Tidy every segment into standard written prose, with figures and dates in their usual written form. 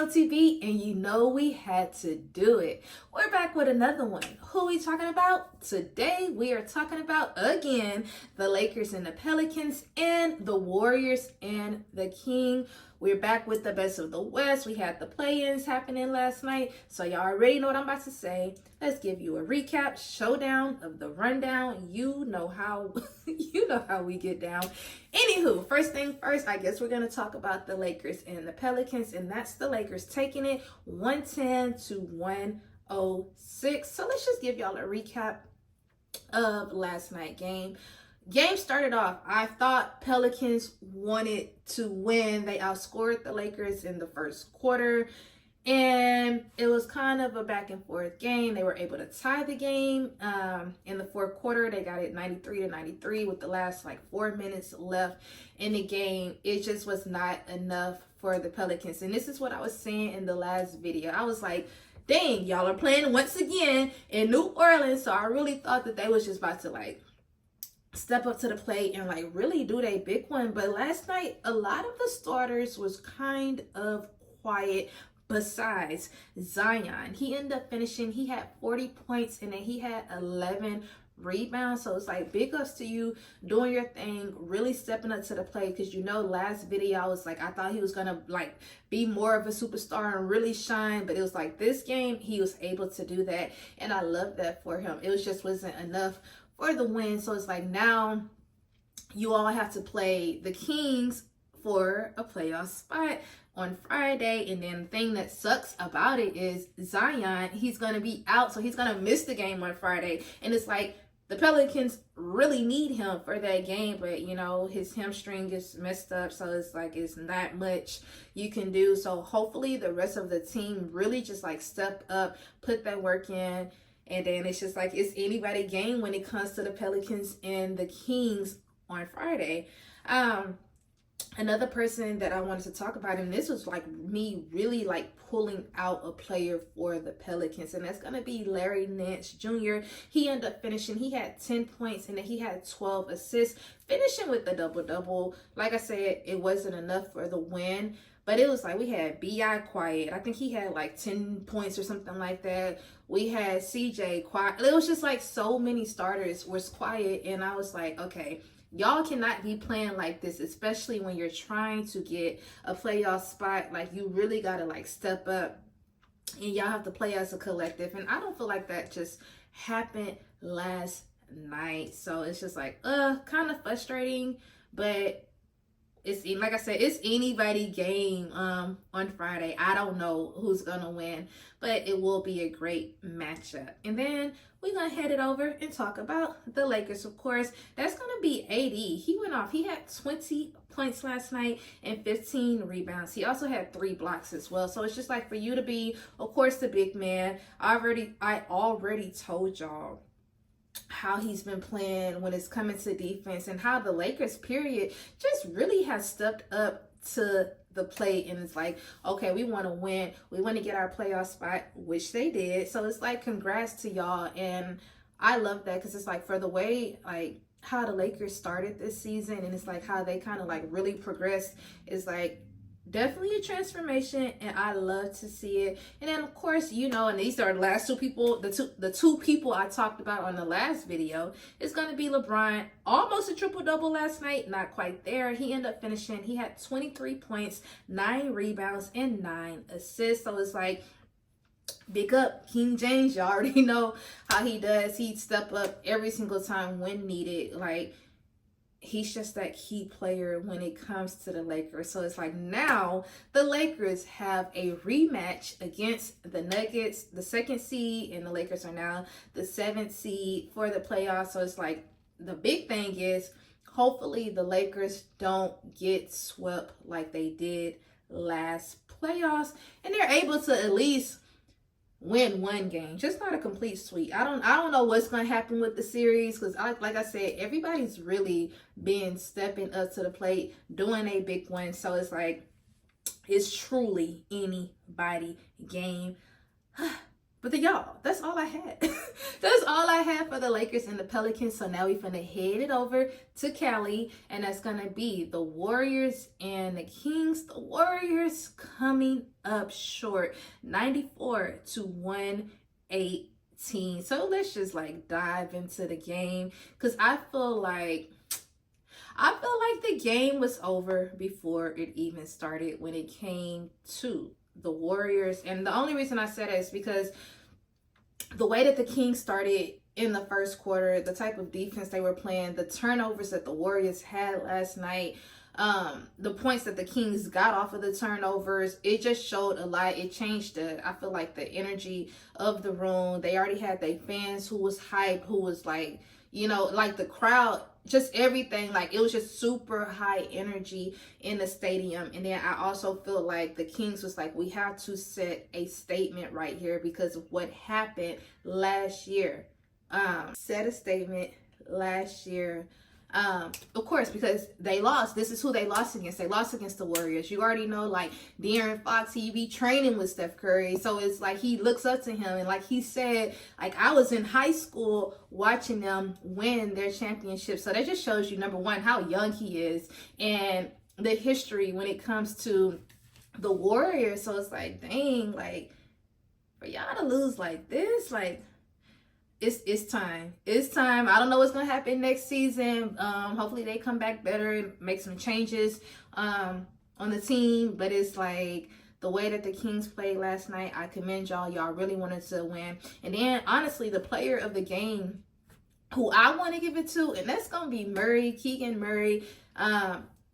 TV, and you know we had to do it. We're back with another one. Who are we talking about? Today we are talking about, again, the Lakers and the Pelicans and the Warriors and the King. We're back with the best of the West. We had the play-ins happening last night, so y'all already know what I'm about to say. Let's give you a recap, showdown of the rundown. You know how we get down. Anywho, first thing first, I guess we're gonna talk about the Lakers and the Pelicans, and that's the Lakers taking it 110 to 106. So let's just give y'all a recap of last night's game. Game started off, I thought Pelicans wanted to win. They outscored the Lakers in the first quarter, and it was kind of a back and forth game. They were able to tie the game in the fourth quarter. They got it 93 to 93 with the last 4 minutes left in the game. It just was not enough for the Pelicans. And this is what I was saying in the last video. I was like, dang, y'all are playing once again in New Orleans. So I really thought that they was just about to step up to the plate and really do their big one. But last night, a lot of the starters was kind of quiet. Besides Zion, he ended up finishing, he had 40 points and then he had 11 rebounds. So it's big ups to you doing your thing, really stepping up to the plate. Because last video I was I thought he was gonna be more of a superstar and really shine, but it was this game he was able to do that, and I love that for him. It was just wasn't enough for the win. So it's now you all have to play the Kings for a playoff spot on Friday. And then the thing that sucks about it is Zion, he's going to be out, so he's going to miss the game on Friday. And it's the Pelicans really need him for that game, but his hamstring is messed up, so it's it's not much you can do. So hopefully the rest of the team really just step up, put that work in, and then it's just it's anybody game when it comes to the Pelicans and the Kings on Friday. Another person that I wanted to talk about, and this was me really pulling out a player for the Pelicans, and that's gonna be Larry Nance Jr. He ended up finishing, he had 10 points and then he had 12 assists, finishing with the double-double. Like I said, it wasn't enough for the win, but it was we had B.I. quiet. I think he had 10 points or something like that. We had CJ quiet. It was just so many starters was quiet, and I was okay, y'all cannot be playing like this, especially when you're trying to get a playoff spot. You really gotta step up, and y'all have to play as a collective. And I don't feel that just happened last night. So it's just kind of frustrating, but it's like I said, it's anybody game on Friday. I don't know who's gonna win, but it will be a great matchup. And then we're gonna head it over and talk about the Lakers. Of course, that's gonna be AD. He went off. He had 20 points last night and 15 rebounds. He also had 3 blocks as well. So it's just for you to be, of course, the big man. I already told y'all how he's been playing when it's coming to defense, and how the Lakers period just really has stepped up to the plate. And it's okay, we want to win, we want to get our playoff spot, which they did. So it's congrats to y'all, and I love that, because it's for the way how the Lakers started this season, and it's how they kind of really progressed, is definitely a transformation, and I love to see it. And then of course, and these are the last two people, the two people I talked about on the last video, is going to be LeBron. Almost a triple-double last night, not quite there. He ended up finishing, he had 23 points, 9 rebounds, and 9 assists. So it's big up King James. You already know how he does. He'd step up every single time when needed. He's just that key player when it comes to the Lakers. So it's now the Lakers have a rematch against the Nuggets, the 2nd seed, and the Lakers are now the 7th seed for the playoffs. So it's the big thing is, hopefully the Lakers don't get swept like they did last playoffs, and they're able to at least win one game, just not a complete sweep. I don't know what's going to happen with the series, because like I said, everybody's really been stepping up to the plate, doing a big one. So it's truly anybody game. But y'all, that's all I had. That's all I had for the Lakers and the Pelicans. So now we're gonna head it over to Cali, and that's gonna be the Warriors and the Kings. The Warriors coming up short, 94-118. So let's just like dive into the game, because I feel like the game was over before it even started when it came to the Warriors. And the only reason I said it is because the way that the Kings started in the first quarter, the type of defense they were playing, the turnovers that the Warriors had last night, the points that the Kings got off of the turnovers, it just showed a lot. It changed I feel like the energy of the room. They already had their fans who was hyped, who was like, like the crowd, just everything, like it was just super high energy in the stadium. And then I also feel like the Kings was like, we have to set a statement right here because of what happened last year. Set a statement last year. Of course, because they lost. This is who they lost against. They lost against the Warriors. You already know, like, De'Aaron Fox, he be training with Steph Curry. So it's like he looks up to him. And like he said, like, I was in high school watching them win their championship. So that just shows you, number one, how young he is and the history when it comes to the Warriors. So it's like, dang, like, for y'all to lose like this, like, it's time. It's time. I don't know what's gonna happen next season. Hopefully they come back better and make some changes on the team. But it's like the way that the Kings played last night, I commend y'all. Y'all really wanted to win. And then honestly, the player of the game who I want to give it to, and that's gonna be Murray, Keegan Murray.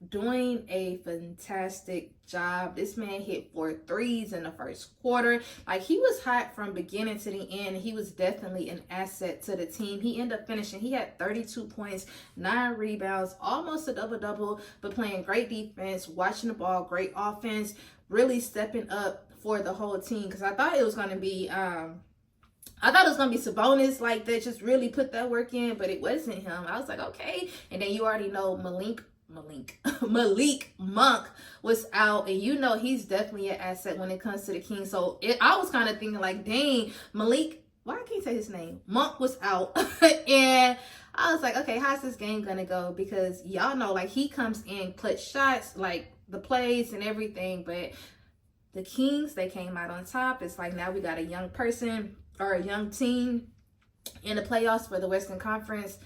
Doing a fantastic job. This man hit 4 threes in the first quarter. Like, he was hot from beginning to the end. He was definitely an asset to the team. He ended up finishing. He had 32 points, 9 rebounds, almost a double-double, but playing great defense, watching the ball, great offense, really stepping up for the whole team. Because I thought it was going to be Sabonis, like, that just really put that work in, but it wasn't him. I was like, okay. And then you already know Malik Monk was out, and he's definitely an asset when it comes to the Kings. So I was kind of thinking like, dang, Malik, why I can't say his name? Monk was out, and I was like, okay, how's this game gonna go? Because y'all know, like, he comes in clutch shots, like the plays and everything. But the Kings, they came out on top. It's like now we got a young person or a young team in the playoffs for the Western Conference.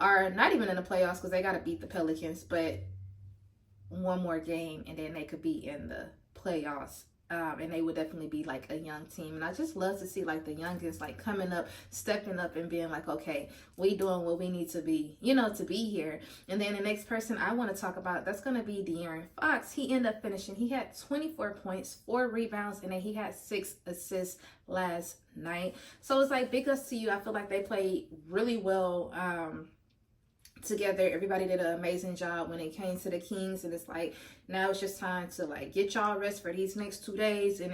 Are not even in the playoffs because they got to beat the Pelicans, but one more game and then they could be in the playoffs. And they would definitely be like a young team. And I just love to see like the youngest like coming up, stepping up and being like, okay, we doing what we need to be, to be here. And then the next person I want to talk about, that's going to be De'Aaron Fox. He ended up finishing. He had 24 points, 4 rebounds, and then he had 6 assists last night. So it's like, big ups to you. I feel like they played really well together. Everybody did an amazing job when it came to the Kings, and it's like now it's just time to like get y'all rest for these next 2 days, and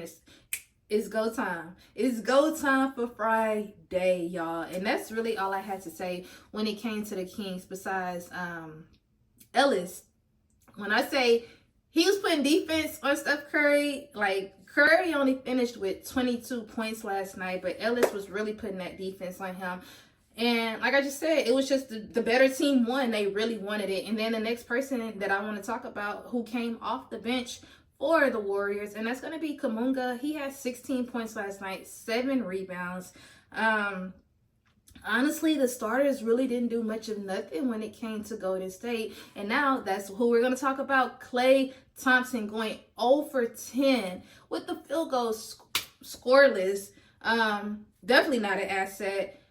it's go time. It's go time for Friday, y'all. And that's really all I had to say when it came to the Kings, besides Ellis. When I say he was putting defense on Steph Curry, like Curry only finished with 22 points last night, but Ellis was really putting that defense on him. And like I just said, it was just the better team won. They really wanted it. And then the next person that I want to talk about who came off the bench for the Warriors, and that's going to be Kuminga. He had 16 points last night, 7 rebounds. Honestly, the starters really didn't do much of nothing when it came to Golden State. And now that's who we're going to talk about. Klay Thompson going 0 for 10 with the field goals scoreless. Definitely not an asset.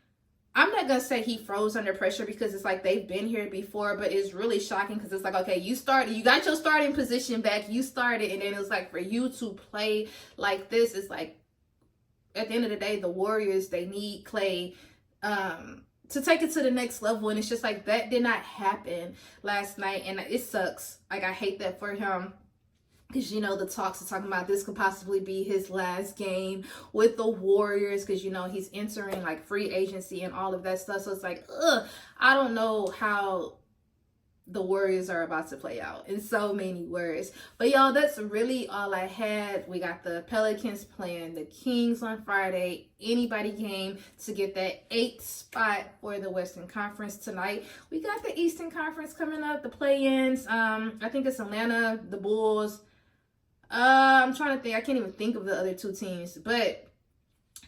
I'm not going to say he froze under pressure because it's like they've been here before, but it's really shocking because it's like, okay, you got your starting position back, you started, and then it's like for you to play like this, it's like at the end of the day, the Warriors, they need Klay to take it to the next level, and it's just like that did not happen last night, and it sucks. Like, I hate that for him. Because, the talks are talking about this could possibly be his last game with the Warriors. Because, he's entering, like, free agency and all of that stuff. So it's like, I don't know how the Warriors are about to play out in so many words. But y'all, that's really all I had. We got the Pelicans playing the Kings on Friday. Anybody game to get that 8th spot for the Western Conference tonight. We got the Eastern Conference coming up, the play-ins. I think it's Atlanta, the Bulls. I'm trying to think. I can't even think of the other two teams, but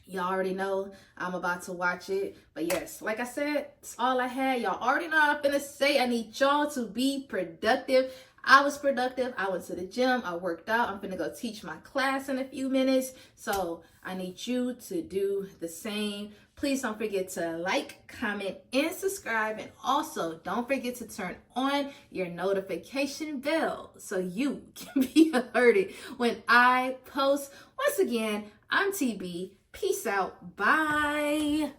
y'all already know I'm about to watch it. But yes, like I said, it's all I had. Y'all already know what I'm finna say. I need y'all to be productive. I was productive. I went to the gym. I worked out. I'm finna go teach my class in a few minutes. So I need you to do the same. Please don't forget to like, comment, and subscribe. And also, don't forget to turn on your notification bell so you can be alerted when I post. Once again, I'm TB. Peace out. Bye.